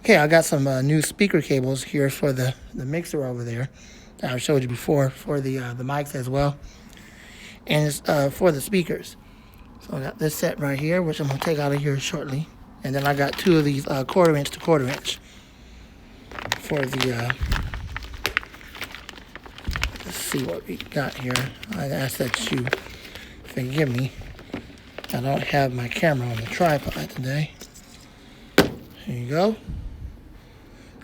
Okay, I got some new speaker cables here for the mixer over there that I showed you before for the mics as well, and it's for the speakers. So I got this set right here, which I'm gonna take out of here shortly, and then I got two of these quarter-inch to quarter-inch for the. Let's see what we got here. I ask that you forgive me. I don't have my camera on the tripod today. Here you go.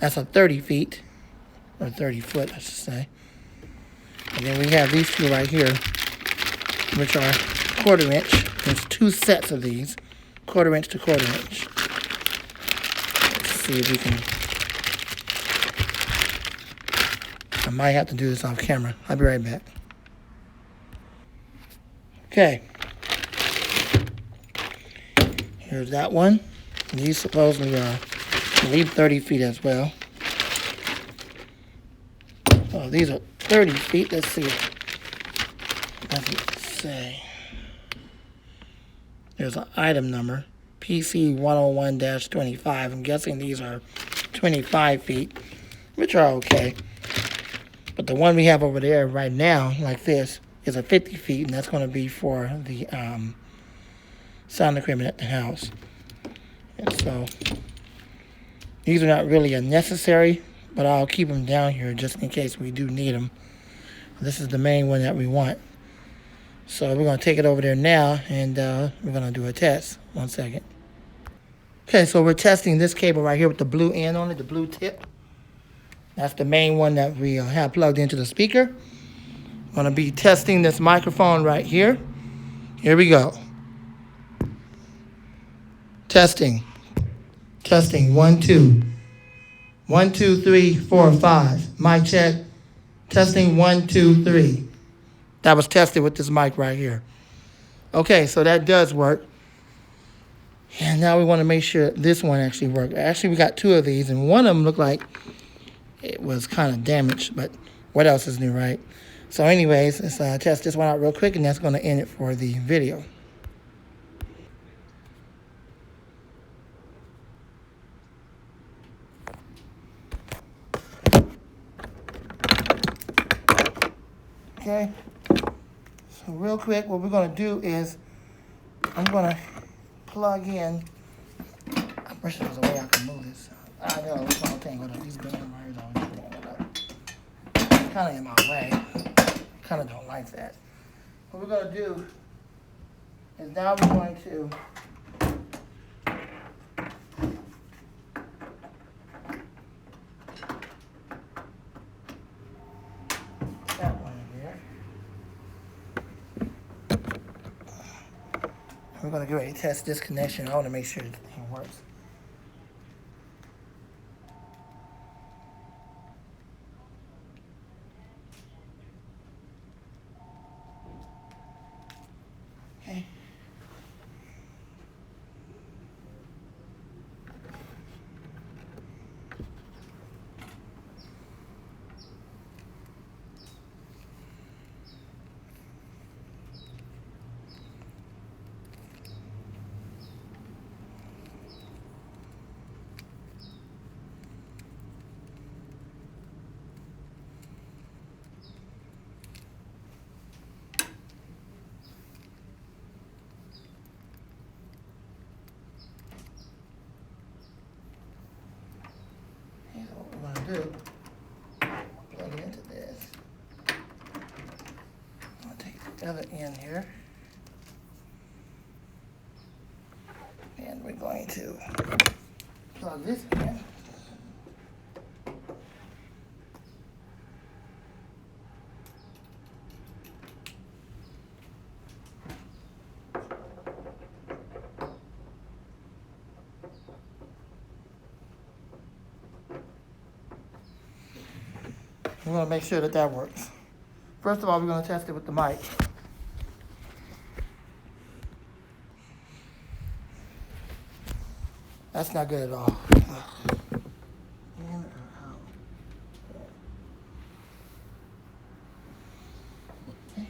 That's a 30 feet, or 30 foot, I should say. And then we have these two right here, which are quarter-inch. There's two sets of these, quarter-inch to quarter-inch. Let's see if we can. I might have to do this off camera. I'll be right back. Okay. Here's that one. These supposedly are at least 30 feet as well. Oh, these are 30 feet. Let's see. What does it say? There's an item number, PC 101-25. I'm guessing these are 25 feet, which are okay. But the one we have over there right now, like this, is a 50 feet, and that's going to be for the sound equipment at the house. And so these are not really a necessary, but I'll keep them down here just in case we do need them. This is the main one that we want. So we're going to take it over there now, and we're going to do a test. 1 second. Okay, so we're testing this cable right here with the blue end on it, the blue tip. That's the main one that we have plugged into the speaker. I'm going to be testing this microphone right here. Here we go. Testing. Testing. 1, 2. 1, 2, 3, 4, 5. Mic check. Testing. 1, 2, 3. That was tested with this mic right here. Okay, so that does work. And now we want to make sure this one actually works. Actually, we got two of these, and one of them looked like it was kind of damaged, but what else is new, right? So anyways, let's test this one out real quick, and that's going to end it for the video. Okay, so real quick, what we're going to do is I'm going to plug in. I wish there was a way I could move this. I know it's all tangled up. These building wires always tangled up. It's kind of in my way. Kind of don't like that. What we're going to do is now we're going to that one here. We're going to get ready to test this connection. I want to make sure the thing works. Okay. Here's what we're going to do. Plug it into this. I'm going to take the other end here. And we're going to plug this in. We're going to make sure that that works. First of all, we're going to test it with the mic. That's not good at all. In or out? Okay.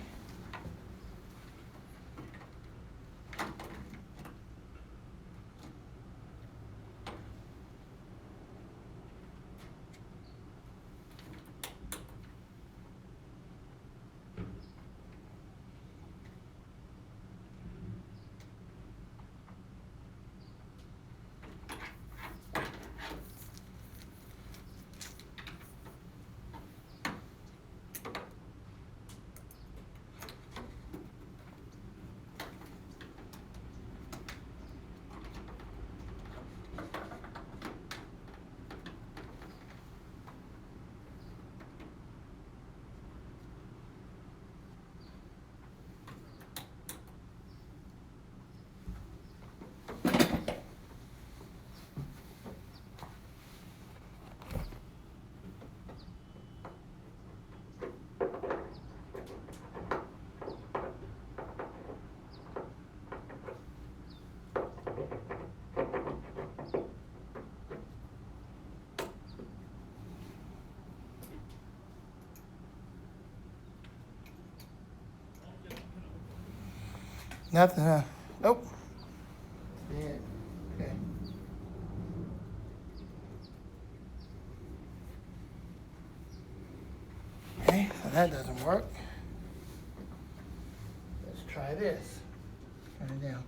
Nothing, huh? Nope. Dead. Okay. Okay, so that doesn't work. Let's try this. Turn it down.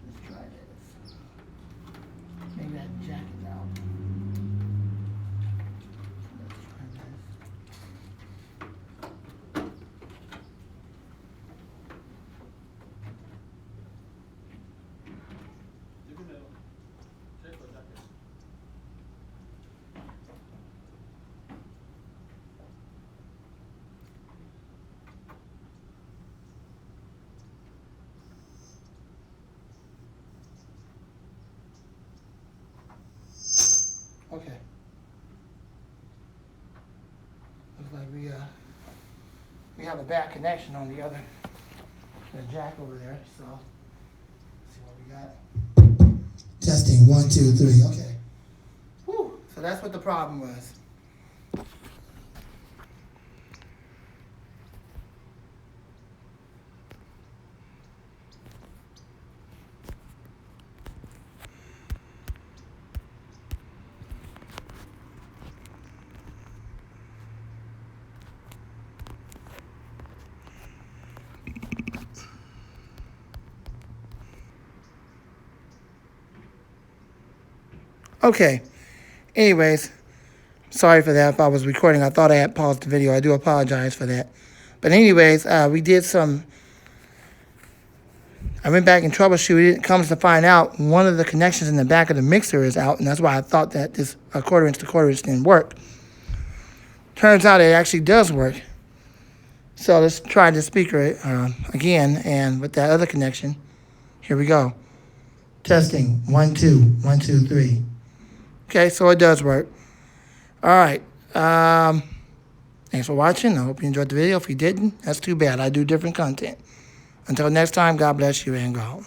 Let's try this. Maybe that jack is out. Let's try this. Okay. Looks like we have a bad connection on the other the jack over there. So let's see what we got. Testing 1, 2, 3. Okay. Whew. So that's what the problem was. Okay. Anyways, sorry for that. If I was recording, I thought I had paused the video. I do apologize for that. But anyways, we did some. I went back and troubleshooted. It comes to find out one of the connections in the back of the mixer is out, and that's why I thought that this quarter inch to quarter inch didn't work. Turns out it actually does work. So let's try the speaker again, and with that other connection, here we go. Testing 1, 2, 1, 2, 3. Okay, so it does work. All right. Thanks for watching. I hope you enjoyed the video. If you didn't, that's too bad. I do different content. Until next time, God bless you and go home.